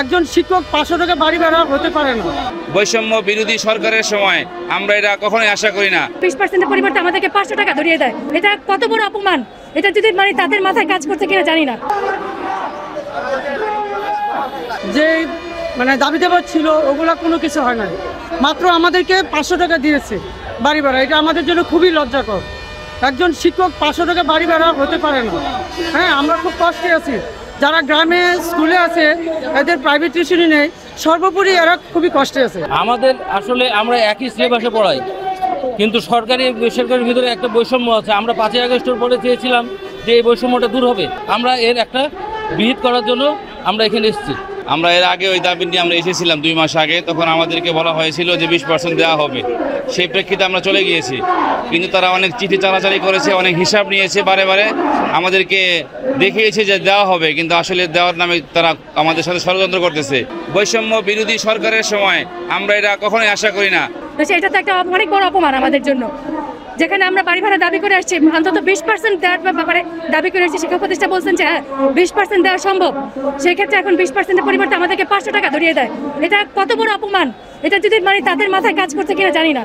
একজন শিক্ষক 500 টাকা বাড়ি ভাড়া হতে পারে না। বৈষম্য বিরোধী সরকারের সময় আমরা এটা কখনোই আশা করি না। 20% পরিবর্তে আমাদেরকে 500 টাকা ধরিয়ে দেয়, এটা কত বড় অপমান! এটা যদি তাদের মাথায় কাজ করতে কিনা জানি না। যে দাবি দেওয়া ছিল ওগুলা কোনো কিছু হয় না, মাত্র আমাদেরকে 500 টাকা দিয়েছে বাড়ি ভাড়া। এটা আমাদের জন্য খুবই লজ্জাকর। একজন শিক্ষক 500 টাকা বাড়ি ভাড়া হতে পারে না। হ্যাঁ, আমরা খুব কষ্টে আছি। যারা গ্রামে স্কুলে আছে এদের প্রাইভেট টিউশনই নেই, সর্বোপরি এরা খুবই কষ্টে আছে। আমাদের আসলে আমরা একই সিলেবাসে পড়াই, কিন্তু সরকারি বেসরকারির ভিতরে একটা বৈষম্য আছে। আমরা 5ই আগস্টের পরে চেয়েছিলাম যে এই বৈষম্যটা দূর হবে, আমরা এর একটা বিহিত করার জন্য আমরা এখানে এসেছি। আমরা এর আগে ওই দাবি নিয়ে আমরা এসেছিলাম 2 মাস আগে, তখন আমাদেরকে বলা হয়েছিল যে 20% দেওয়া হবে। সেই প্রেক্ষিতে আমরা চলে গিয়েছি, কিন্তু তারা অনেক চিঠি চালাচালি করেছে, অনেক হিসাব নিয়েছে, বারে বারে আমাদেরকে দেখিয়েছে যে দেওয়া হবে, কিন্তু আসলে দেওয়ার নামে তারা আমাদের সাথে ষড়যন্ত্র করতেছে। বৈষম্য বিরোধী সরকারের সময় আমরা এটা কখনোই আশা করি না। এটা তো একটা অনেক বড় অপমান আমাদের জন্য, যেখানে আমরা বাড়ি ভাড়া দাবি করে আসছি, অন্তত 20% দেওয়ার ব্যাপারে দাবি করে আসছি। শিক্ষা প্রতিষ্ঠান বলছেন যে 20% দেওয়া সম্ভব, সেক্ষেত্রে এখন 20% পরিবর্তে আমাদেরকে 500 টাকা ধরিয়ে দেয়, এটা কত বড় অপমান! এটা যদি তাদের মাথায় কাজ করতে কিনা জানি না।